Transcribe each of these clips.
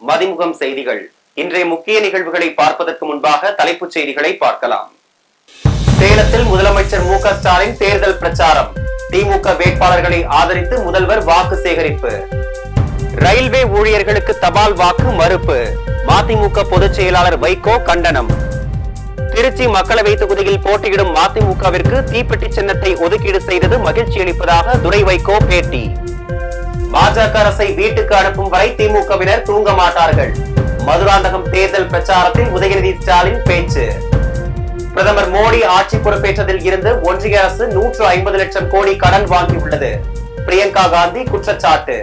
மதிமுகம் செய்திகள். இன்றைய முக்கிய நிகழ்வுகளை பார்ப்பதற்கு முன்பாக தலைப்புச் செய்திகளை பார்க்கலாம். சேலத்தில் முதலமைச்சர் மு க ஸ்டாலின் தேர்தல் பிரச்சாரம். திமுக வேட்பாளர்களை ஆதரித்து முதல்வர் வாக்கு சேகரிப்பு. ரயில்வே ஊழியர்களுக்கு தபால் வாக்கு மறுப்பு. மதிமுக பொதுச் செயலாளர் வைகோ கண்டனம். திருச்சி மக்களவை தொகுதியில் போட்டியிடும் மதிமுகவிற்கு தீப்பெட்டி சின்னத்தை ஒதுக்கீடு செய்தது மகிழ்ச்சி அளிப்பதாக துரை வைகோ பேட்டி. பாஜக அரசை வீட்டுக்கு அனுப்பும் வரை திமுகவினர் தூங்க மாட்டார்கள். மதுராந்தகம் தேர்தல் பிரச்சாரத்தில் உதயநிதி ஸ்டாலின் பேச்சு. பிரதமர் மோடி ஆட்சி பொறுப்பேற்றதில் இருந்து ஒன்றிய அரசு 150 லட்சம் கோடி கடன் வாங்கியுள்ளது. பிரியங்கா காந்தி குற்றச்சாட்டு.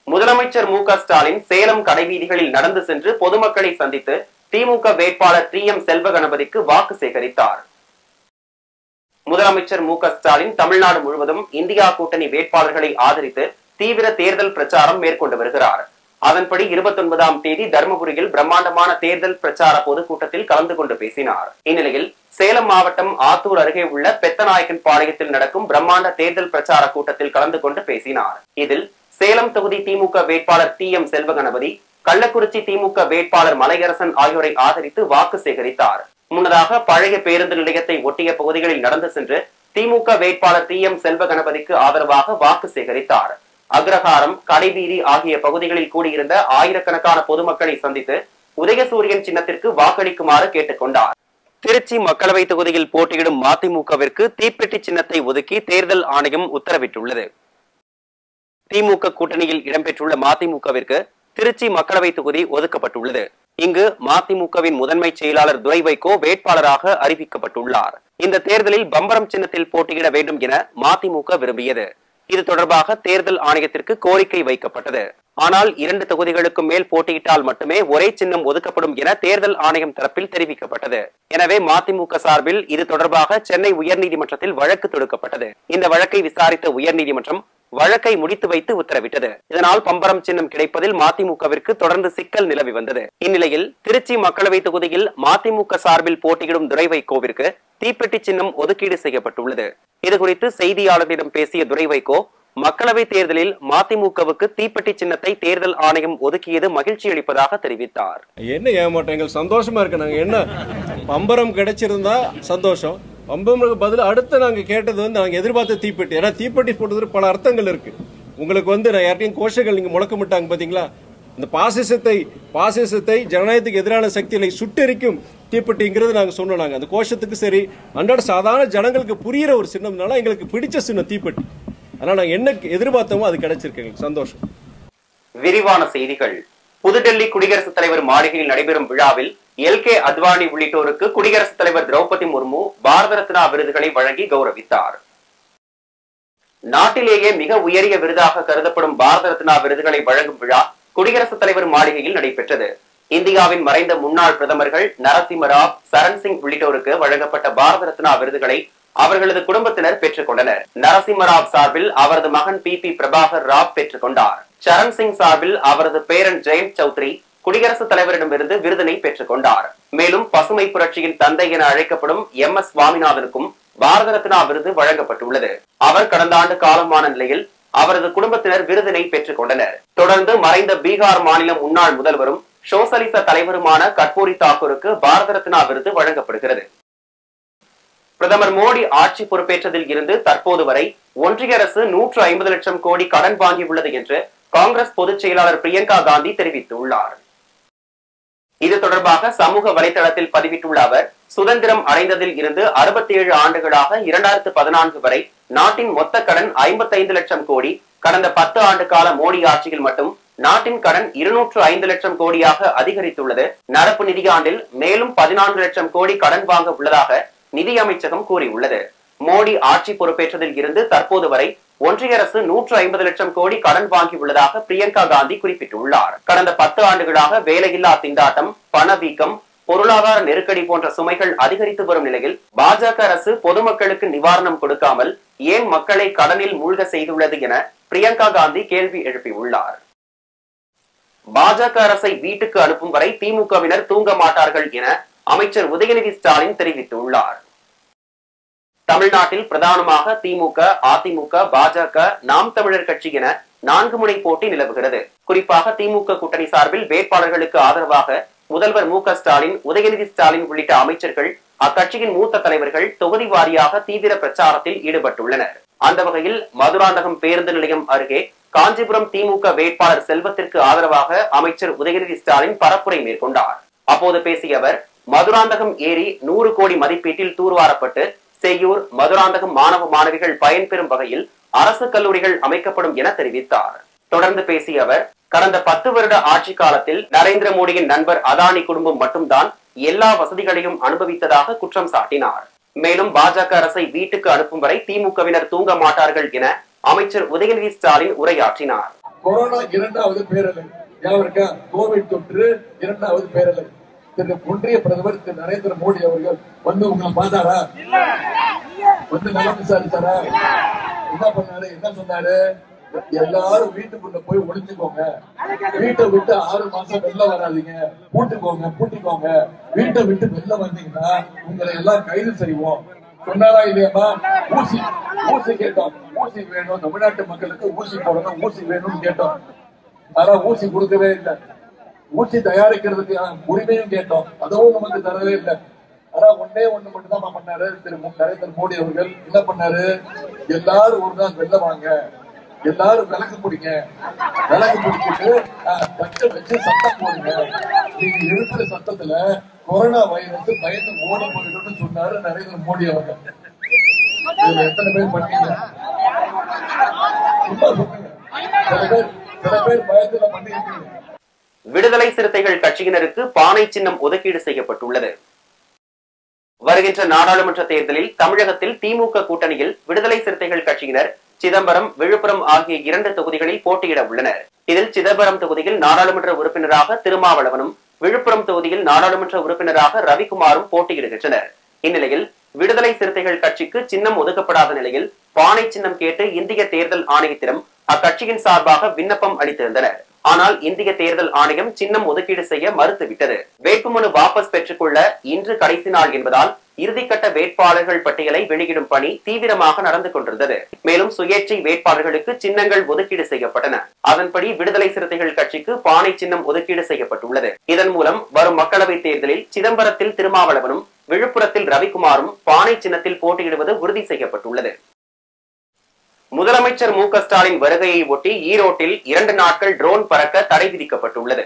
முதலமைச்சர் மு க ஸ்டாலின் சேலம் கடைவீதிகளில் நடந்து சென்று பொதுமக்களை சந்தித்து திமுக வேட்பாளர் TM செல்வகணபதிக்கு வாக்கு சேகரித்தார். முதலமைச்சர் மு க ஸ்டாலின் தமிழ்நாடு முழுவதும் இந்தியா கூட்டணி வேட்பாளர்களை ஆதரித்து தீவிர தேர்தல் பிரச்சாரம் மேற்கொண்டு வருகிறார். அதன்படி 29ஆம் தேதி தர்மபுரியில் பிரம்மாண்டமான தேர்தல் பிரச்சார பொதுக்கூட்டத்தில் கலந்து கொண்டு பேசினார். இந்நிலையில் சேலம் மாவட்டம் ஆத்தூர் அருகே உள்ள பெத்தநாயக்கன் பாளையத்தில் நடக்கும் பிரம்மாண்ட தேர்தல் பிரச்சார கூட்டத்தில் கலந்து கொண்டு பேசினார். இதில் சேலம் தொகுதி திமுக வேட்பாளர் TM செல்வகணபதி, கள்ளக்குறிச்சி திமுக வேட்பாளர் மலையரசன் ஆகியோரை ஆதரித்து வாக்கு சேகரித்தார். முன்னதாக பழைய பேருந்து நிலையத்தை ஒட்டிய பகுதிகளில் நடந்து சென்று திமுக வேட்பாளர் TM செல்வகணபதிக்கு ஆதரவாக வாக்கு சேகரித்தார். அக்ரஹாரம், கடைவீதி ஆகிய பகுதிகளில் கூடியிருந்த ஆயிரக்கணக்கான பொதுமக்களை சந்தித்து உதயசூரியன் சின்னத்திற்கு வாக்களிக்குமாறு கேட்டுக் கொண்டார். திருச்சி மக்களவை தொகுதியில் போட்டியிடும் மதிமுகவிற்கு தீப்பெட்டி சின்னத்தை ஒதுக்கி தேர்தல் ஆணையம் உத்தரவிட்டுள்ளது. திமுக கூட்டணியில் இடம்பெற்றுள்ள மதிமுகவிற்கு திருச்சி மக்களவை தொகுதி ஒதுக்கப்பட்டுள்ளது. இங்கு மதிமுகவின் முதன்மை செயலாளர் துரை வைகோ வேட்பாளராக அறிவிக்கப்பட்டுள்ளார். இந்த தேர்தலில் பம்பரம் சின்னத்தில் போட்டியிட வேண்டும் என மதிமுக விரும்பியது. இது தொடர்பாக தேர்தல் ஆணையத்திற்கு கோரிக்கை வைக்கப்பட்டது. ஆனால் 2 தொகுதிகளுக்கு மேல் போட்டியிட்டால் மட்டுமே ஒரே சின்னம் ஒதுக்கப்படும் என தேர்தல் ஆணையம் தரப்பில் தெரிவிக்கப்பட்டது. எனவே மதிமுக சார்பில் இது தொடர்பாக சென்னை உயர்நீதிமன்றத்தில் வழக்கு தொடுக்கப்பட்டது. இந்த வழக்கை விசாரித்த உயர்நீதிமன்றம் வழக்கை முடித்து வைத்து உத்தரவிட்டது. இதனால் பம்பரம் சின்னம் கிடைப்பதில் மதிமுகவிற்கு தொடர்ந்து சிக்கல் நிலவி வந்தது. இந்நிலையில் திருச்சி மக்களவை தொகுதியில் மதிமுக சார்பில் போட்டியிடும் துரை வைகோவிற்கு தீப்பெட்டி சின்னம் ஒதுக்கீடு செய்யப்பட்டுள்ளது. இதுகுறித்து செய்தியாளர்களிடம் பேசிய துரை வைகோ, மக்களவை தேர்தலில் மதிமுகவுக்கு தீப்பெட்டி சின்னத்தை தேர்தல் ஆணையம் ஒதுக்கியது மகிழ்ச்சி அளிப்பதாக தெரிவித்தார். என்ன ஏமாற்றம், எங்களுக்கு சந்தோஷமா இருக்கு. நாங்க என்ன பம்பரம் கிடைச்சிருந்தா சந்தோஷம். பம்பரமுக்கு பதில் அடுத்து நாங்க கேட்டது நாங்க எதிர்பார்த்த தீப்பெட்டி. ஏன்னா தீப்பெட்டி போட்டது பல அர்த்தங்கள் இருக்கு. உங்களுக்கு நான் யார்ட்டையும் கோஷங்கள் நீங்க முழக்கமிட்டாங்க பாத்தீங்களா? இந்த பாசிசத்தை ஜனநாயகத்துக்கு எதிரான சக்திகளை சுட்டெரிக்கும் தீப்பெட்டிங்கிறது நாங்க சொன்னோம். அந்த கோஷத்துக்கு சரி, அன்றாட சாதாரண ஜனங்களுக்கு புரியுற ஒரு சின்னம்னால எங்களுக்கு பிடிச்ச சின்னம் தீப்பெட்டி. அதனால நாங்க என்ன எதிர்பார்த்தோமோ அது கிடைச்சிருக்கு. எங்களுக்கு சந்தோஷம். விரிவான செய்திகள். புதுடெல்லி குடியரசுத் தலைவர் மாளிகையில் நடைபெறும் விழாவில் LK அத்வானி உள்ளிட்டோருக்கு குடியரசுத் தலைவர் திரௌபதி முர்மு பாரத ரத்னா விருதுகளை வழங்கி கௌரவித்தார். நாட்டிலேயே மிக உயரிய விருதாக கருதப்படும் பாரத ரத்னா விருதுகளை வழங்கும் விழா குடியரசுத் தலைவர் மாளிகையில் நடைபெற்றது. இந்தியாவின் மறைந்த முன்னாள் பிரதமர்கள் நரசிம்மராவ், சரண் சிங் உள்ளிட்டோருக்கு வழங்கப்பட்ட பாரத ரத்னா விருதுகளை அவர்களது குடும்பத்தினர் பெற்றுக் கொண்டனர். நரசிம்மராவ் சார்பில் அவரது மகன் PP பிரபாகர் ராவ் பெற்றுக் கொண்டார். சரண் சிங் சார்பில் அவரது பேரன் ஜெயந்த் சௌத்ரி குடியரசுத் தலைவரிடமிருந்து விருதினை பெற்றுக் கொண்டார். மேலும் பசுமை புரட்சியின் தந்தை என அழைக்கப்படும் MS சுவாமிநாதனுக்கும் பாரத ரத்னா விருது வழங்கப்பட்டுள்ளது. அவர் கடந்த ஆண்டு காலமான நிலையில் அவரது குடும்பத்தினர் விருதினை பெற்றுக் கொண்டனர். தொடர்ந்து மறைந்த பீகார் மாநில முன்னாள் முதல்வரும் சோசலிச தலைவருமான கற்பூரி தாக்கூருக்கு பாரத ரத்னா விருது வழங்கப்படுகிறது. பிரதமர் மோடி ஆட்சி பொறுப்பேற்றதில் இருந்து தற்போது வரை ஒன்றிய அரசு 150 லட்சம் கோடி கடன் வாங்கியுள்ளது என்று காங்கிரஸ் பொதுச் செயலாளர் பிரியங்கா காந்தி தெரிவித்துள்ளார். இது தொடர்பாக சமூக வலைதளத்தில் பதிவிட்டுள்ள அவர், சுதந்திரம் அடைந்ததில் இருந்து 67 ஆண்டுகளாக 2014 வரை நாட்டின் மொத்த கடன் 55 லட்சம் கோடி. கடந்த 10 ஆண்டு கால மோடி ஆட்சியில் மட்டும் நாட்டின் கடன் 205 லட்சம் கோடியாக அதிகரித்துள்ளது. நடப்பு நிதியாண்டில் மேலும் 14 லட்சம் கோடி கடன் வாங்க உள்ளதாக நிதி அமைச்சகம் கூறியுள்ளது. மோடி ஆட்சி பொறுப்பேற்றதில் இருந்து தற்போது வரை ஒன்றிய அரசு 150 லட்சம் கோடி கடன் வாங்கியுள்ளதாக பிரியங்கா காந்தி குறிப்பிட்டுள்ளார். கடந்த 10 ஆண்டுகளாக வேலையில்லா திண்டாட்டம், பணவீக்கம், பொருளாதார நெருக்கடி போன்ற சுமைகள் அதிகரித்து வரும் நிலையில் பாஜக அரசு பொதுமக்களுக்கு நிவாரணம் கொடுக்காமல் ஏன் மக்களை கடனில் மூழ்க செய்துள்ளது என பிரியங்கா காந்தி கேள்வி எழுப்பியுள்ளார். பாஜக அரசை வீட்டுக்கு அனுப்பும் வரை திமுகவினர் தூங்க மாட்டார்கள் என அமைச்சர் உதயநிதி ஸ்டாலின் தெரிவித்துள்ளார். தமிழ்நாட்டில் பிரதானமாக திமுக, அதிமுக, பாஜக, நாம் தமிழர் கட்சி என 4 முனை போட்டி நிலவுகிறது. குறிப்பாக திமுக கூட்டணி சார்பில் வேட்பாளர்களுக்கு ஆதரவாக முதல்வர் மு க ஸ்டாலின், உதயநிதி ஸ்டாலின் உள்ளிட்ட அமைச்சர்கள், அக்கட்சியின் மூத்த தலைவர்கள் தொகுதி வாரியாக தீவிர பிரச்சாரத்தில் ஈடுபட்டுள்ளனர். அந்த வகையில் மதுராந்தகம் பேருந்து நிலையம் அருகே காஞ்சிபுரம் திமுக வேட்பாளர் செல்வத்திற்கு ஆதரவாக அமைச்சர் உதயநிதி ஸ்டாலின் பரப்புரை மேற்கொண்டார். அப்போது பேசிய அவர், மதுராந்தகம் ஏரி 100 கோடி மதிப்பீட்டில் தூர்வாரப்பட்டு செய்யூர், மதுராந்தகம் மாணவ மாணவிகள் பயன்பெறும் வகையில் அரசு கல்லூரிகள் அமைக்கப்படும் என தெரிவித்தார். தொடர்ந்து பேசிய அவர், கடந்த 10 வருட ஆட்சி காலத்தில் நரேந்திர மோடியின் நண்பர் அதானி குடும்பம் மட்டும்தான் எல்லா வசதிகளையும் அனுபவித்ததாக குற்றம் சாட்டினார். மேலும் பாஜக அரசை வீட்டுக்கு அனுப்பும் வரை திமுகவினர் தூங்க மாட்டார்கள் என அமைச்சர் உதயநிதி ஸ்டாலின் உரையாற்றினார். கொரோனா 2வது பேரலை, கோவிட் தொற்று 2வது பேரலை. திரு ஒன்றிய பிரதமர் திரு நரேந்திர மோடி அவர்கள் வந்து உங்களை பார்த்தாரா? வந்து நலம் விசாரிச்சாரா? என்ன பண்ணாரு? என்ன சொன்னாரு? எல்லாரும் வீட்டுக்குள்ள போய் ஒளிஞ்சுக்கோங்க, வீட்டை விட்டு 6 மாசம் வெளில வராதீங்க, பூட்டிக்கோங்க, வீட்டை விட்டு வெளில வந்தீங்கன்னா உங்களை எல்லாம் கைது செய்வோம் சொன்னாரா இல்லையாமா? ஊசி கேட்டோம், ஊசி வேணும், தமிழ்நாட்டு மக்களுக்கு ஊசி போடணும், ஊசி வேணும்னு கேட்டோம். ஆனா ஊசி கொடுக்கவே இல்லை. ஊசி தயாரிக்கிறதுக்கு உரிமையும் கேட்டோம், அதுவும் நமக்கு தரவே இல்லை. ஆனா ஒண்ணு மட்டும் தான் பண்ணாரு திரு நரேந்திர மோடி அவர்கள். என்ன பண்ணாரு? எல்லாரும் ஒரு நாள் வெளில வாங்க, எல்லாரும் விளக்கு பிடிங்க, விளக்கு பிடிச்சிட்டு தட்டை வச்சு சட்டம் போடுங்க. நீங்க இருக்கிற சட்டத்துல கொரோனா வைரஸ் பயந்து ஓடி போயிடும் சொன்னாரு நரேந்திர மோடி அவர்கள். எத்தனை பேர் பண்ணீங்க? சில பேர் பயத்துல பண்ணிருக்கீங்க. விடுதலை சிறுத்தைகள் கட்சியினருக்கு பானை சின்னம் ஒதுக்கீடு செய்யப்பட்டுள்ளது. வருகின்ற நாடாளுமன்ற தேர்தலில் தமிழகத்தில் திமுக கூட்டணியில் விடுதலை சிறுத்தைகள் கட்சியினர் சிதம்பரம், விழுப்புரம் ஆகிய 2 தொகுதிகளில் போட்டியிட உள்ளனர். இதில் சிதம்பரம் தொகுதியில் நாடாளுமன்ற உறுப்பினராக திருமாவளவனும், விழுப்புரம் தொகுதியில் நாடாளுமன்ற உறுப்பினராக ரவிக்குமாரும் போட்டியிடுகின்றனர். இந்நிலையில் விடுதலை சிறுத்தைகள் கட்சிக்கு சின்னம் ஒதுக்கப்படாத நிலையில் பானை சின்னம் கேட்டு இந்திய தேர்தல் ஆணையத்திடம் அக்கட்சியின் சார்பாக விண்ணப்பம் அளித்திருந்தனர். ஆனால் இந்திய தேர்தல் ஆணையம் சின்னம் ஒதுக்கீடு செய்ய மறுத்துவிட்டது. வேட்புமனு வாபஸ் பெற்றுக்கொள்ள இன்று கடைசி நாள் என்பதால் இறுதிக்கட்ட வேட்பாளர்கள் பட்டியலை வெளியிடும் பணி தீவிரமாக நடந்து கொண்டிருந்தது. மேலும் சுயேட்சை வேட்பாளர்களுக்கு சின்னங்கள் ஒதுக்கீடு செய்யப்பட்டன. அதன்படி விடுதலை சிறுத்தைகள் கட்சிக்கு பானை சின்னம் ஒதுக்கீடு செய்யப்பட்டுள்ளது. இதன் மூலம் வரும் மக்களவைத் தேர்தலில் சிதம்பரத்தில் திருமாவளவனும், விழுப்புரத்தில் ரவிக்குமாரும் பானை சின்னத்தில் போட்டியிடுவது உறுதி செய்யப்பட்டுள்ளது. முதலமைச்சர் மு க ஸ்டாலின் வருகையை ஒட்டி ஈரோட்டில் 2 நாட்கள் ட்ரோன் பறக்க தடை விதிக்கப்பட்டுள்ளது.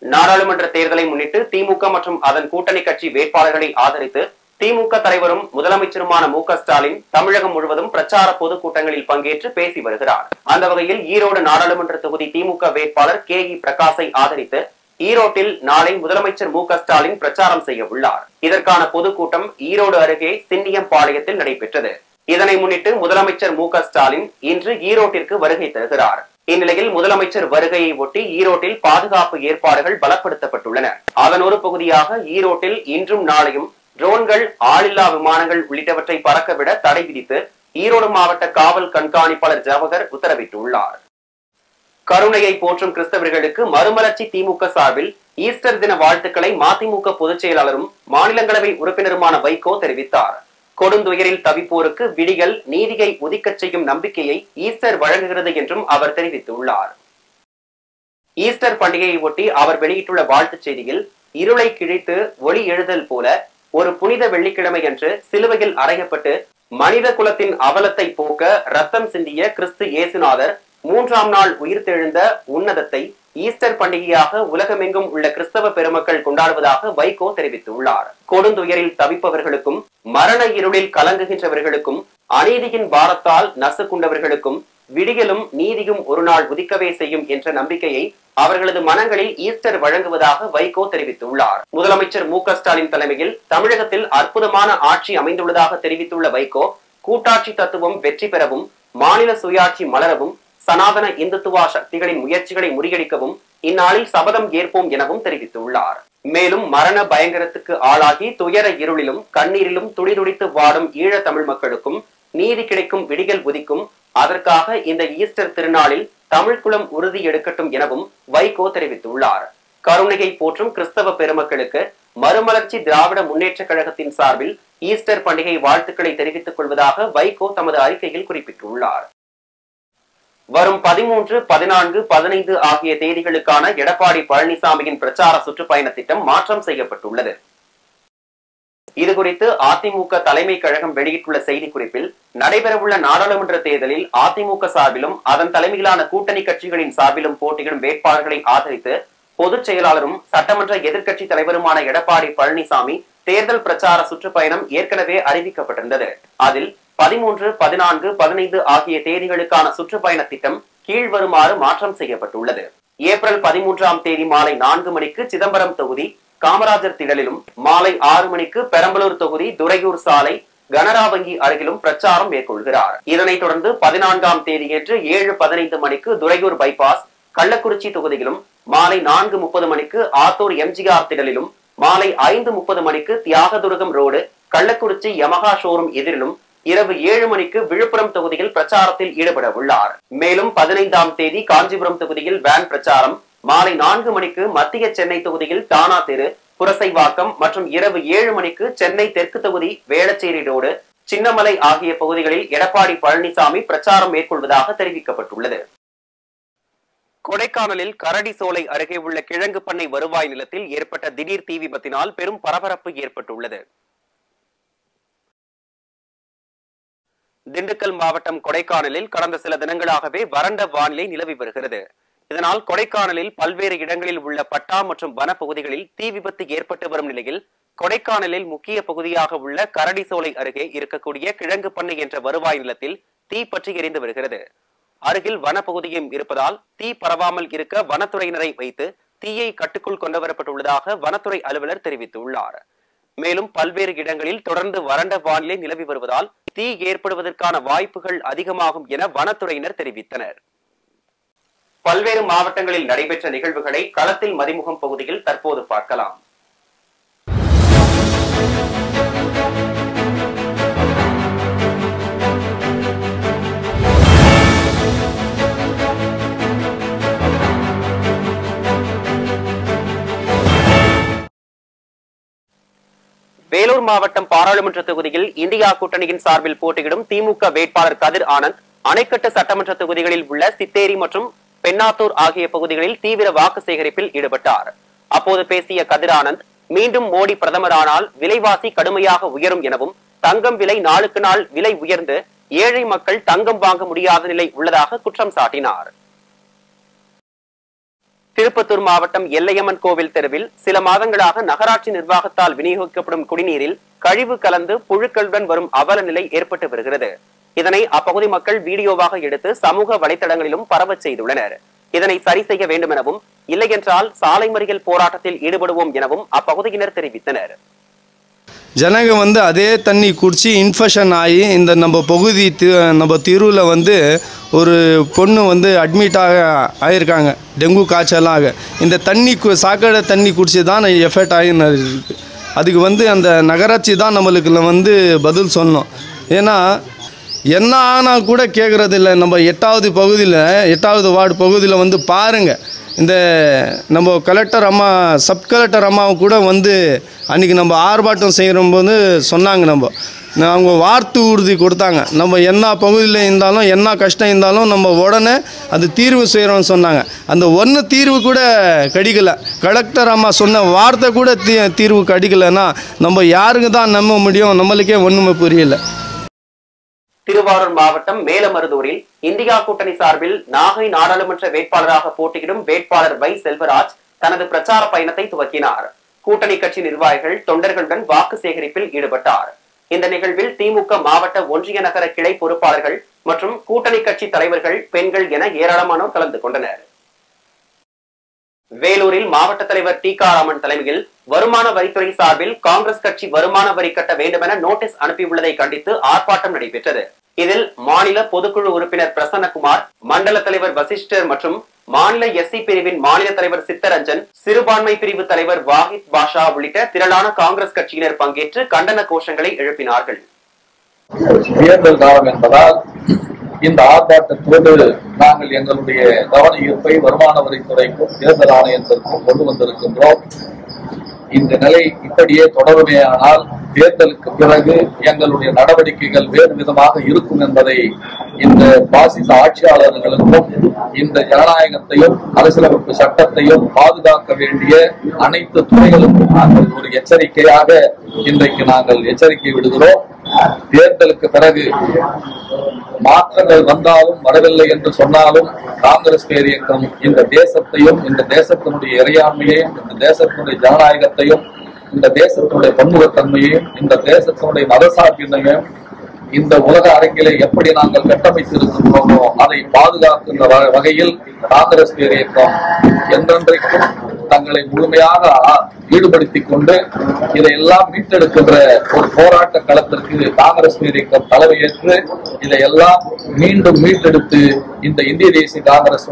நாடாளுமன்ற தேர்தலை முன்னிட்டு திமுக மற்றும் அதன் கூட்டணி கட்சி வேட்பாளர்களை ஆதரித்து திமுக தலைவரும் முதலமைச்சருமான மு க ஸ்டாலின் தமிழகம் முழுவதும் பிரச்சார பொதுக்கூட்டங்களில் பங்கேற்று பேசி வருகிறார். அந்த வகையில் ஈரோடு நாடாளுமன்ற தொகுதி திமுக வேட்பாளர் KE பிரகாஷை ஆதரித்து ஈரோட்டில் நாளை முதலமைச்சர் மு க ஸ்டாலின் பிரச்சாரம் செய்ய உள்ளார். இதற்கான பொதுக்கூட்டம் ஈரோடு அருகே சின்னியம்பாளையத்தில் நடைபெற்றது. இதனை முன்னிட்டு முதலமைச்சர் மு க ஸ்டாலின் இன்று ஈரோட்டிற்கு வருகை தருகிறார். இந்நிலையில் முதலமைச்சர் வருகையை ஒட்டி ஈரோட்டில் பாதுகாப்பு ஏற்பாடுகள் பலப்படுத்தப்பட்டுள்ளன. அதன் ஒரு பகுதியாக ஈரோட்டில் இன்றும் நாளையும் ட்ரோன்கள், ஆளில்லா விமானங்கள் உள்ளிட்டவற்றை பறக்கவிட தடை விதித்து ஈரோடு மாவட்ட காவல் கண்காணிப்பாளர் ஜவஹர் உத்தரவிட்டுள்ளார். கருணையை போற்றும் கிறிஸ்தவர்களுக்கு மறுமலர்ச்சி திமுக சார்பில் ஈஸ்டர் தின வாழ்த்துக்களை மதிமுக பொதுச் செயலாளரும் மாநிலங்களவை உறுப்பினருமான வைகோ தெரிவித்தார். கொடுந்துயரில் தவிப்போருக்கு விடிகள் நீதியை உதிக்கச் செய்யும் நம்பிக்கையை ஈஸ்டர் வழங்குகிறது என்றும் அவர் தெரிவித்துள்ளார். ஈஸ்டர் பண்டிகையை ஒட்டி அவர் வெளியிட்டுள்ள வாழ்த்துச் செய்தியில், இருளை கிழித்து ஒளி எழுதல் போல ஒரு புனித வெள்ளிக்கிழமை அன்று சிலுவையில் அறையப்பட்டு மனித குலத்தின் அவலத்தை போக்க ரத்தம் சிந்திய கிறிஸ்து இயேசுநாதர் 3ஆம் நாள் உயிர்த்தெழுந்த உன்னதத்தை ஈஸ்டர் பண்டிகையாக உலகமெங்கும் உள்ள கிறிஸ்தவ பெருமக்கள் கொண்டாடுவதாக வைகோ தெரிவித்துள்ளார். கொடுந்துயரில் தவிப்பவர்களுக்கும், மரண இருளில் கலங்குகின்றவர்களுக்கும், அநீதியின் பாரத்தால் நசுக்குண்டவர்களுக்கும் விடியலும் நீதியும் ஒரு நாள் உதிக்கவே செய்யும் என்ற நம்பிக்கையை அவர்களது மனங்களில் ஈஸ்டர் வழங்குவதாக வைகோ தெரிவித்துள்ளார். முதலமைச்சர் மு க ஸ்டாலின் தலைமையில் தமிழகத்தில் அற்புதமான ஆட்சி அமைந்துள்ளதாக தெரிவித்துள்ள வைகோ, கூட்டாட்சி தத்துவம் வெற்றி பெறவும், மாநில சுயாட்சி மலரவும், சனாதன இந்துத்துவா சக்திகளின் முயற்சிகளை முறியடிக்கவும் இந்நாளில் சபதம் ஏற்போம் எனவும் தெரிவித்துள்ளார். மேலும் மரண பயங்கரத்துக்கு ஆளாகி துயர இருளிலும் கண்ணீரிலும் துடிதுடித்து வாடும் ஈழ தமிழ் மக்களுக்கும் நீதி கிடைக்கும், விடிகள் உதிக்கும். அதற்காக இந்த ஈஸ்டர் திருநாளில் தமிழ் குலம் உறுதி எடுக்கட்டும் எனவும் வைகோ தெரிவித்துள்ளார். கருணையை போற்றும் கிறிஸ்தவ பெருமக்களுக்கு மறுமலர்ச்சி திராவிட முன்னேற்ற கழகத்தின் சார்பில் ஈஸ்டர் பண்டிகை வாழ்த்துக்களை தெரிவித்துக் கொள்வதாக வைகோ தமது அறிக்கையில் குறிப்பிட்டுள்ளார். வரும் 13, 14, 15 ஆகிய தேதிகளுக்கான எடப்பாடி பழனிசாமியின் பிரச்சார சுற்றுப்பயண திட்டம் மாற்றம் செய்யப்பட்டுள்ளது. இதுகுறித்து அதிமுக தலைமை கழகம் வெளியிட்டுள்ள செய்திக்குறிப்பில், நடைபெறவுள்ள நாடாளுமன்ற தேர்தலில் அதிமுக சார்பிலும் அதன் தலைமையிலான கூட்டணி கட்சிகளின் சார்பிலும் போட்டியிடும் வேட்பாளர்களை ஆதரித்து பொதுச் செயலாளரும் சட்டமன்ற எதிர்க்கட்சி தலைவருமான எடப்பாடி பழனிசாமி தேர்தல் பிரச்சார சுற்றுப்பயணம் ஏற்கனவே அறிவிக்கப்பட்டிருந்தது. அதில் 13, 14, 15 ஆகிய தேதிகளுக்கான சுற்றுப்பயண திட்டம் கீழ்வருமாறு மாற்றம் செய்யப்பட்டுள்ளது. ஏப்ரல் 13ஆம் தேதி மாலை 4 மணிக்கு சிதம்பரம் தொகுதி காமராஜர் திடலிலும், மாலை 6 மணிக்கு பெரம்பலூர் தொகுதி துரையூர் சாலை கனரா வங்கி அருகிலும் பிரச்சாரம் மேற்கொள்கிறார். இதனைத் தொடர்ந்து 14ஆம் தேதியன்று 7:15 மணிக்கு துரையூர் பைபாஸ் கள்ளக்குறிச்சி தொகுதியிலும், மாலை 4:30 மணிக்கு ஆத்தூர் எம்ஜிஆர் திடலிலும், மாலை 5:30 மணிக்கு Thiyagadurgam road Kallakurichi Yamaha showroom எதிரிலும், இரவு 7 மணிக்கு விழுப்புரம் தொகுதியில் பிரச்சாரத்தில் ஈடுபட உள்ளார். மேலும் 15ஆம் தேதி காஞ்சிபுரம் தொகுதியில் வேன் பிரச்சாரம், மாலை 4 மணிக்கு மத்திய சென்னை தொகுதியில் தானா தெரு, புரசைவாக்கம் மற்றும் இரவு 7 மணிக்கு சென்னை தெற்கு தொகுதி வேளச்சேரி ரோடு, சின்னமலை ஆகிய பகுதிகளில் எடப்பாடி பழனிசாமி பிரச்சாரம் மேற்கொள்வதாக தெரிவிக்கப்பட்டுள்ளது. கொடைக்கானலில் கரடி சோலை அருகே உள்ள கிழங்கு பண்ணை வருவாய் நிலத்தில் ஏற்பட்ட திடீர் தீ விபத்தினால் பெரும் பரபரப்பு ஏற்பட்டுள்ளது. திண்டுக்கல் மாவட்டம் கொடைக்கானலில் கடந்த சில தினங்களாகவே வறண்ட வானிலை நிலவி வருகிறது. இதனால் கொடைக்கானலில் பல்வேறு இடங்களில் உள்ள பட்டா மற்றும் வனப்பகுதிகளில் தீ விபத்து ஏற்பட்டு வரும் நிலையில், கொடைக்கானலில் முக்கிய பகுதியாக உள்ள கரடி சோலை அருகே இருக்கக்கூடிய கிழங்கு பண்ணை என்ற வருவாய் நிலத்தில் தீ பற்றி எரிந்து வருகிறது. அருகில் வனப்பகுதியும் இருப்பதால் தீ பரவாமல் இருக்க வனத்துறையினரை வைத்து தீயை கட்டுக்குள் கொண்டுவரப்பட்டுள்ளதாக வனத்துறை அலுவலர் தெரிவித்துள்ளார். மேலும் பல்வேறு இடங்களில் தொடர்ந்து வறண்ட வானிலை நிலவி வருவதால் தீ ஏற்படுவதற்கான வாய்ப்புகள் அதிகமாகும் என வனத்துறையினர் தெரிவித்தனர். பல்வேறு மாவட்டங்களில் நடைபெற்ற நிகழ்வுகளை களத்தில் மதிமுகம் பகுதியில் தற்போது பார்க்கலாம். வேலூர் மாவட்டம் பாராளுமன்ற தொகுதியில் இந்தியா கூட்டணியின் சார்பில் போட்டியிடும் திமுக வேட்பாளர் கதிர் ஆனந்த் அணைக்கட்டு சட்டமன்ற தொகுதிகளில் உள்ள சித்தேரி மற்றும் பெண்ணாத்தூர் ஆகிய பகுதிகளில் தீவிர வாக்கு சேகரிப்பில் ஈடுபட்டார். அப்போது பேசிய கதிர் ஆனந்த், மீண்டும் மோடி பிரதமரானால் விலைவாசி கடுமையாக உயரும் எனவும், தங்கம் விலை நாளுக்கு நாள் விலை உயர்ந்து ஏழை மக்கள் தங்கம் வாங்க முடியாத நிலை உள்ளதாக குற்றம் சாட்டினார். திருப்பத்தூர் மாவட்டம் எல்லையம்மன் கோவில் தெருவில் சில மாதங்களாக நகராட்சி நிர்வாகத்தால் விநியோகிக்கப்படும் குடிநீரில் கழிவு கலந்து புழுக்களுடன் வரும் அவல நிலை ஏற்பட்டு வருகிறது. இதனை அப்பகுதி மக்கள் வீடியோவாக எடுத்து சமூக வலைதளங்களிலும் பரவச் செய்துள்ளனர். இதனை சரி செய்ய வேண்டும் எனவும், இல்லையென்றால் சாலை மறியல் போராட்டத்தில் ஈடுபடுவோம் எனவும் அப்பகுதியினர் தெரிவித்தனர். ஜனங்க அதே தண்ணி குடிச்சு இன்ஃபெக்ஷன் ஆகி இந்த நம்ம பகுதி நம்ம தெருவில் ஒரு பொண்ணு அட்மிட் ஆகியிருக்காங்க, டெங்கு காய்ச்சலாக. இந்த தண்ணி சாக்கடை தண்ணி குடிச்சு தான் எஃபெக்ட் ஆகின்னு இருக்குது. அதுக்கு அந்த நகராட்சி தான் நம்மளுக்கு பதில் சொன்னோம். ஏன்னா என்ன ஆனால் கூட கேட்குறதில்ல. நம்ம 8வது பகுதியில் 8வது வார்டு பகுதியில் பாருங்கள், இந்த நம்ம கலெக்டர் அம்மா சப் கலெக்டர் அம்மாவை கூட அன்றைக்கி நம்ம ஆர்ப்பாட்டம் செய்கிறபோது சொன்னாங்க, அவங்க வார்த்து உறுதி கொடுத்தாங்க, நம்ம என்ன பகுதியில் இருந்தாலும் என்ன கஷ்டம் இருந்தாலும் நம்ம உடனே அது தீர்வு செய்கிறோம்னு சொன்னாங்க. அந்த ஒன்று தீர்வு கூட கிடைக்கல. கலெக்டர் அம்மா சொன்ன வார்த்தை கூட தீர்வு கிடைக்கலன்னா நம்ம யாருக்கு தான் நம்ப முடியும்? நம்மளுக்கே ஒன்றுமே புரியல. திருவாரூர் மாவட்டம் மேலமருதூரில் இந்தியா கூட்டணி சார்பில் நாகை நாடாளுமன்ற வேட்பாளராக போட்டியிடும் வேட்பாளர் வை செல்வராஜ் தனது பிரச்சார பயணத்தை துவக்கினார். கூட்டணி கட்சி நிர்வாகிகள் தொண்டர்களுடன் வாக்கு சேகரிப்பில் ஈடுபட்டார். இந்த நிகழ்வில் திமுக மாவட்ட ஒன்றிய நகர கிளை பொறுப்பாளர்கள் மற்றும் கூட்டணி கட்சி தலைவர்கள், பெண்கள் என ஏராளமானோர் கலந்து கொண்டனர். வேலூரில் மாவட்ட தலைவர் டிகாராமன் தலைமையில் வருமான வரித்துறை சார்பில் காங்கிரஸ் கட்சி வருமான வரி கட்ட வேண்டுமென நோட்டீஸ் அனுப்பியுள்ளதை கண்டித்து ஆர்ப்பாட்டம் நடைபெற்றது. இதில் மாநில பொதுக்குழு உறுப்பினர் பிரசன்னகுமார், மண்டல தலைவர் வசிஷ்டர் மற்றும் மாநில எஸ்சி பிரிவின் மாநில தலைவர் சித்தரஞ்சன், சிறுபான்மை பிரிவு தலைவர் வாஹித் பாஷா உள்ளிட்ட திரளான காங்கிரஸ் கட்சியினர் பங்கேற்று கண்டன கோஷங்களை எழுப்பினார்கள். தேர்தல் காலம் என்பதால் இந்த ஆர்ப்பாட்டத்தோடு நாங்கள் எங்களுடைய கவன ஈர்ப்பை வருமான வரித்துறைக்கும் தேர்தல் ஆணையத்திற்கும் கொண்டு வந்திருக்கின்றோம். இந்த நிலை இப்படியே தொடருமேயானால் தேர்தலுக்கு பிறகு எங்களுடைய நடவடிக்கைகள் வேறு விதமாக இருக்கும் என்பதை இந்த பாசிச ஆட்சியாளர்களுக்கும் இந்த ஜனநாயகத்தையும் அரசியலமைப்பு சட்டத்தையும் பாதுகாக்க வேண்டிய அனைத்து துறைகளுக்கும் நாங்கள் ஒரு எச்சரிக்கையாக இன்றைக்கு நாங்கள் எச்சரிக்கை விடுகிறோம். தேர்தலுக்கு பிறகு மாற்றங்கள் வந்தாலும் வரவில்லை என்று சொன்னாலும் காங்கிரஸ் பேரியக்கம் இந்த தேசத்தையும் இந்த தேசத்தினுடைய இறையாண்மையையும் இந்த தேசத்தினுடைய ஜனநாயகத்தையும் இந்த தேசத்தினுடைய பன்முகத்தன்மையையும் இந்த தேசத்தினுடைய மதசார்பின்மையையும் இந்த உலக அரங்கிலே எப்படி நாங்கள் கட்டமைத்திருக்கின்றோமோ அதை பாதுகாக்கின்ற வகையில் காங்கிரஸ் பேரியக்கம் என்றென்றைக்கும் தங்களை முழுமையாக ஈடுபடுத்திக் கொண்டு இதையெல்லாம் மீட்டெடுக்கின்ற ஒரு போராட்ட களத்திற்கு காங்கிரஸ் பேரியக்கம் தலைமையேற்று இதையெல்லாம் மீண்டும் மீட்டெடுத்து இந்த இந்திய தேசிய காங்கிரஸ்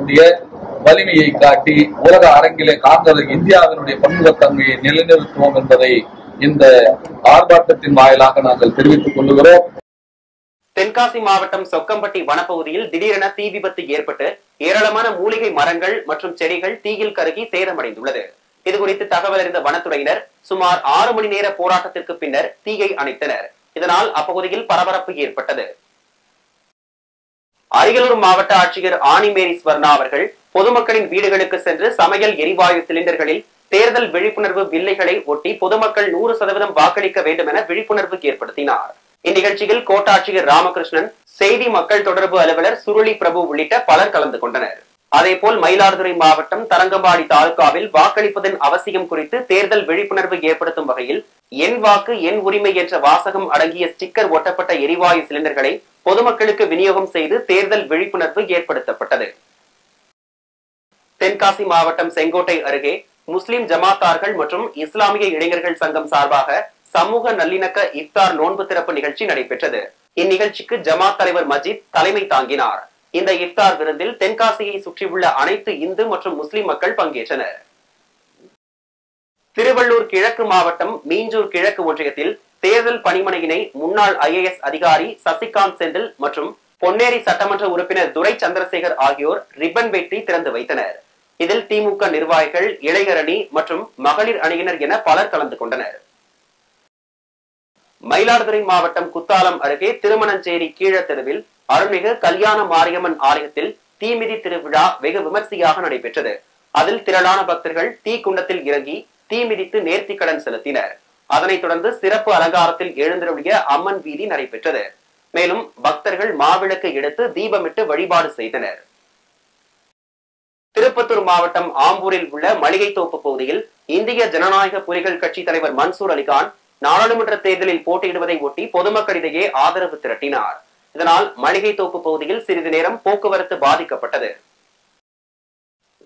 வலிமையை காட்டி உலக அரங்கிலே காங்கிரஸ் இந்தியாவினுடைய பன்முகத்தன்மையை நிலைநிறுத்துவோம் என்பதை இந்த ஆர்ப்பாட்டத்தின் வாயிலாக நாங்கள் தெரிவித்துக் கொள்கிறோம். தென்காசி மாவட்டம் சொக்கம்பட்டி வனப்பகுதியில் திடீரென தீ விபத்து ஏற்பட்டு ஏராளமான மூலிகை மரங்கள் மற்றும் செடிகள் தீயில் கருகி சேதமடைந்துள்ளது. இதுகுறித்து தகவல் அறிந்த வனத்துறையினர் சுமார் 6 மணி நேர போராட்டத்திற்கு பின்னர் தீயை அணைத்தனர். இதனால் அப்பகுதியில் பரபரப்பு ஏற்பட்டது. அரியலூர் மாவட்ட ஆட்சியர் ஆனிமேரி ஸ்வர்ணா அவர்கள் பொதுமக்களின் வீடுகளுக்கு சென்று சமையல் எரிவாயு சிலிண்டர்களில் தேர்தல் விழிப்புணர்வு வில்லைகளை ஒட்டி பொதுமக்கள் 100% வாக்களிக்க வேண்டும் என விழிப்புணர்வு ஏற்படுத்தினார். இந்நிகழ்ச்சியில் கோட்டாட்சியர் ராமகிருஷ்ணன், செய்தி மக்கள் தொடர்பு அலுவலர் சுருளி பிரபு உள்ளிட்ட பலர் கலந்து கொண்டனர். அதேபோல் மயிலாடுதுறை மாவட்டம் தரங்கம்பாடி தாலுகாவில் வாக்களிப்பதன் அவசியம் குறித்து தேர்தல் விழிப்புணர்வு ஏற்படுத்தும் வகையில் என் வாக்கு என் உரிமை என்ற வாசகம் அடங்கிய ஸ்டிக்கர் ஒட்டப்பட்ட எரிவாயு சிலிண்டர்களை பொதுமக்களுக்கு விநியோகம் செய்து தேர்தல் விழிப்புணர்வு ஏற்படுத்தப்பட்டது. தென்காசி மாவட்டம் செங்கோட்டை அருகே முஸ்லிம் ஜமாத்தார்கள் மற்றும் இஸ்லாமிய இளைஞர்கள் சங்கம் சார்பாக சமூக நல்லிணக்க இஃப்தார் நோன்பு திறப்பு நிகழ்ச்சி நடைபெற்றது. இந்நிகழ்ச்சிக்கு ஜமாத் தலைவர் மஜித் தலைமை தாங்கினார். இந்த இஃப்தார் விருந்தில் தென்காசியை சுற்றியுள்ள அனைத்து இந்து மற்றும் முஸ்லிம் மக்கள் பங்கேற்றனர். திருவள்ளூர் கிழக்கு மாவட்டம் மீஞ்சூர் கிழக்கு ஒன்றியத்தில் தேர்தல் பணிமனையினை முன்னாள் IAS அதிகாரி சசிகாந்த் செந்தில் மற்றும் பொன்னேரி சட்டமன்ற உறுப்பினர் துரை சந்திரசேகர் ஆகியோர் ரிப்பன் வெட்டி திறந்து வைத்தனர். இதில் திமுக நிர்வாகிகள், இளைஞரணி மற்றும் மகளிர் அணியினர் என பலர் கலந்து கொண்டனர். மயிலாடுதுறை மாவட்டம் குத்தாலம் அருகே திருமணஞ்சேரி கீழ தெருவில் அருள்மிகு கல்யாண மாரியம்மன் ஆலயத்தில் தீமிதி திருவிழா வெகு விமர்சையாக நடைபெற்றது. அதில் திரளான பக்தர்கள் தீக்குண்டத்தில் இறங்கி தீமிதித்து நேர்த்திக்கடன் செலுத்தினர். அதனைத் தொடர்ந்து சிறப்பு அலங்காரத்தில் எழுந்தருளிய அம்மன் வீதி நடைபெற்றது. மேலும் பக்தர்கள் மாவிளக்கு எடுத்து தீபமிட்டு வழிபாடு செய்தனர். திருப்பத்தூர் மாவட்டம் ஆம்பூரில் உள்ள மளிகைத்தோப்பு பகுதியில் இந்திய ஜனநாயக புலிகள் கட்சி தலைவர் மன்சூர் அலிகான் நாடாளுமன்ற தேர்தலில் போட்டியிடுவதை ஒட்டி பொதுமக்களிடையே ஆதரவு திரட்டினார். இதனால் மளிகைத்தோப்பு பகுதியில் சிறிது நேரம் போக்குவரத்து பாதிக்கப்பட்டது.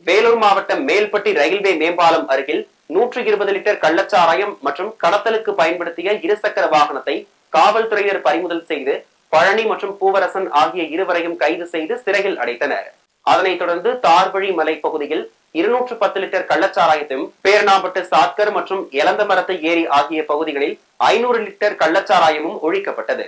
வேலூர் மாவட்டம் மேல்பட்டி ரயில்வே மேம்பாலம் அருகில் 120 லிட்டர் கள்ளச்சாராயம் மற்றும் கடத்தலுக்கு பயன்படுத்திய இருசக்கர வாகனத்தை காவல்துறையினர் பறிமுதல் செய்து பழனி மற்றும் பூவரசன் ஆகிய இருவரையும் கைது செய்து சிறையில் அடைத்தனர். அதனைத் தொடர்ந்து தார்வழி மலை பகுதியில் 210 லிட்டர் கள்ளச்சாராயத்தையும், பேரணாம்பட்டு சாத்கர் மற்றும் எலந்தமரத்து ஏரி ஆகிய பகுதிகளில் 500 லிட்டர் கள்ளச்சாராயமும் ஒழிக்கப்பட்டது.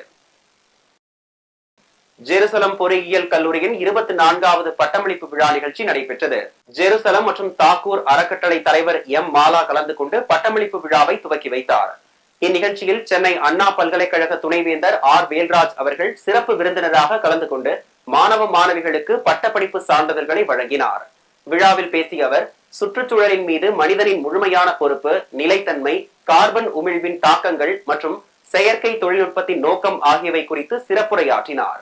ஜெருசலம் பொறியியல் கல்லூரியின் 24வது பட்டமளிப்பு விழா நிகழ்ச்சி நடைபெற்றது. ஜெருசலம் மற்றும் தாக்கூர் அறக்கட்டளை தலைவர் எம் மாலா கலந்து கொண்டு பட்டமளிப்பு விழாவை துவக்கி வைத்தார். இந்நிகழ்ச்சியில் சென்னை அண்ணா பல்கலைக்கழக துணைவேந்தர் ஆர் வேல்ராஜ் அவர்கள் சிறப்பு விருந்தினராக கலந்து கொண்டு மாணவ மாணவிகளுக்கு பட்டப்படிப்பு சான்றிதழ்களை வழங்கினார். விழாவில் பேசிய அவர், சுற்றுச்சூழலின் மீது மனிதனின் முழுமையான பொறுப்பு, நிலைத்தன்மை, கார்பன் உமிழ்வின் தாக்கங்கள் மற்றும் செயற்கை தொழில்நுட்பத்தின் நோக்கம் ஆகியவை குறித்து சிறப்புரையாற்றினார்.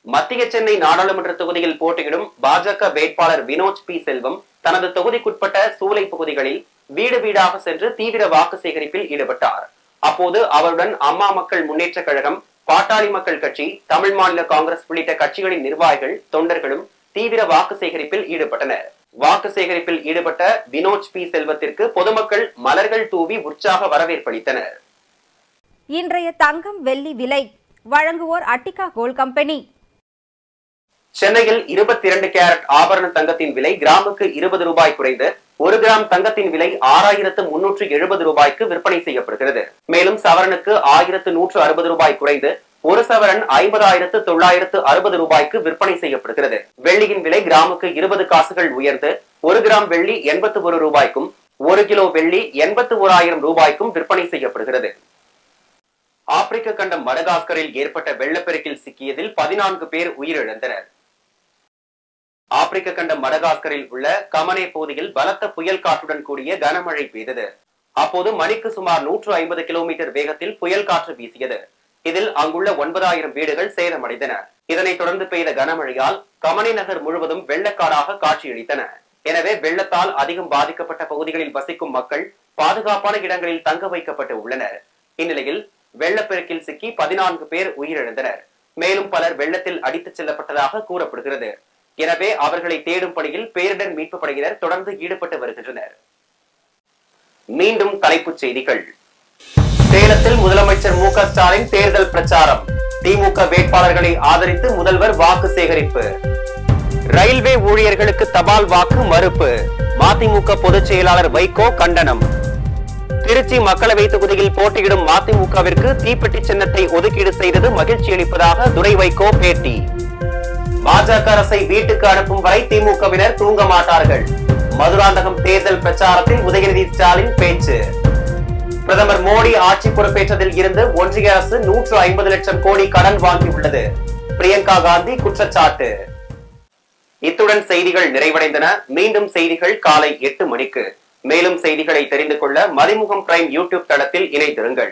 மத்திய சென்னை நாடாளுமன்ற தொகுதியில் போட்டியிடும் பாஜக வேட்பாளர் வினோத் பி செல்வம் தனது தொகுதிக்குட்பட்ட சூலை பகுதிகளில் வீடு வீடாக சென்று தீவிர வாக்கு சேகரிப்பில் ஈடுபட்டார். அப்போது அவருடன் அம்மா மக்கள் முன்னேற்ற கழகம், பாட்டாளி மக்கள் கட்சி, தமிழ் மாநில காங்கிரஸ் உள்ளிட்ட கட்சிகளின் நிர்வாகிகள், தொண்டர்களும் தீவிர வாக்கு சேகரிப்பில் ஈடுபட்டனர். வாக்கு சேகரிப்பில் ஈடுபட்ட வினோத் பி செல்வத்திற்கு பொதுமக்கள் மலர்கள் தூவி உற்சாக வரவேற்பளித்தனர். இன்றைய தங்கம் வெள்ளி விலை வழங்குவோர் அட்டிகா கோல்ட் கம்பெனி. சென்னையில் 22 கேரட் ஆபரண தங்கத்தின் விலை கிராமுக்கு 20 ரூபாய் குறைந்து 1 கிராம் தங்கத்தின் விலை 6370 ரூபாய்க்கு விற்பனை செய்யப்படுகிறது. மேலும் சவரனுக்கு 1160 ரூபாய் குறைந்து 1 சவரன் 50,960 ரூபாய்க்கு விற்பனை செய்யப்படுகிறது. வெள்ளியின் விலை கிராமுக்கு 20 காசுகள் உயர்ந்து 1 கிராம் வெள்ளி 81 ரூபாய்க்கும் 1 கிலோ வெள்ளி 81,000 ரூபாய்க்கும் விற்பனை செய்யப்படுகிறது. ஆப்பிரிக்க கண்டம் மடகாஸ்கரில் ஏற்பட்ட வெள்ளப்பெருக்கில் சிக்கியதில் 14 பேர் உயிரிழந்தனர். ஆப்பிரிக்க கண்டம் மடகாஸ்கரில் உள்ள கமனே பகுதியில் பலத்த புயல் காற்றுடன் கூடிய கனமழை பெய்தது. அப்போது மணிக்கு சுமார் 150 கிலோமீட்டர் வேகத்தில் புயல் காற்று வீசியது. இதில் அங்குள்ள 9000 வீடுகள் சேதமடைந்தன. இதனைத் தொடர்ந்து பெய்த கனமழையால் கமனே நகர் முழுவதும் வெள்ளக்காடாக காட்சியளித்தன. எனவே வெள்ளத்தால் அதிகம் பாதிக்கப்பட்ட பகுதிகளில் வசிக்கும் மக்கள் பாதுகாப்பான இடங்களில் தங்க வைக்கப்பட்டு உள்ளனர். இந்நிலையில் வெள்ளப்பெருக்கில் சிக்கி 14 பேர் உயிரிழந்தனர். மேலும் பலர் வெள்ளத்தில் அடித்துச் செல்லப்பட்டதாக கூறப்படுகிறது. எனவே அவர்களை தேடும் பணியில் பேரிடர் மீட்பு படையினர் தொடர்ந்து ஈடுபட்டு வருகின்றனர். மீண்டும் தலைப்புச் செய்திகள். சேலத்தில் முதலமைச்சர் மு க ஸ்டாலின் தேர்தல் பிரச்சாரம். திமுக வேட்பாளர்களை ஆதரித்து முதல்வர் வாக்கு சேகரிப்பு. ரயில்வே ஊழியர்களுக்கு தபால் வாக்கு மறுப்பு. மதிமுக பொதுச் செயலாளர் வைகோ கண்டனம். திருச்சி மக்களவை தொகுதியில் போட்டியிடும் மதிமுகவிற்கு தீப்பெட்டி சின்னத்தை ஒதுக்கீடு செய்தது மகிழ்ச்சி அளிப்பதாக துரை வைகோ பேட்டி. பாஜக அரசை வீட்டுக்கு அனுப்பும் வரை திமுகவினர் தூங்க மாட்டார்கள். மதுராந்தகம் தேர்தல் பிரச்சாரத்தில் உதயநிதி ஸ்டாலின் பேச்சு. பிரதமர் மோடி ஆட்சி பொறுப்பேற்றதில் இருந்து ஒன்றிய அரசு 150 லட்சம் கோடி கடன் வாங்கியுள்ளது. பிரியங்கா காந்தி குற்றச்சாட்டு. இத்துடன் செய்திகள் நிறைவடைந்தன. மீண்டும் செய்திகள் காலை 8 மணிக்கு. மேலும் செய்திகளை தெரிந்து கொள்ள மதிமுகம் பிரைம் யூடியூப் தளத்தில் இணைந்திருங்கள்.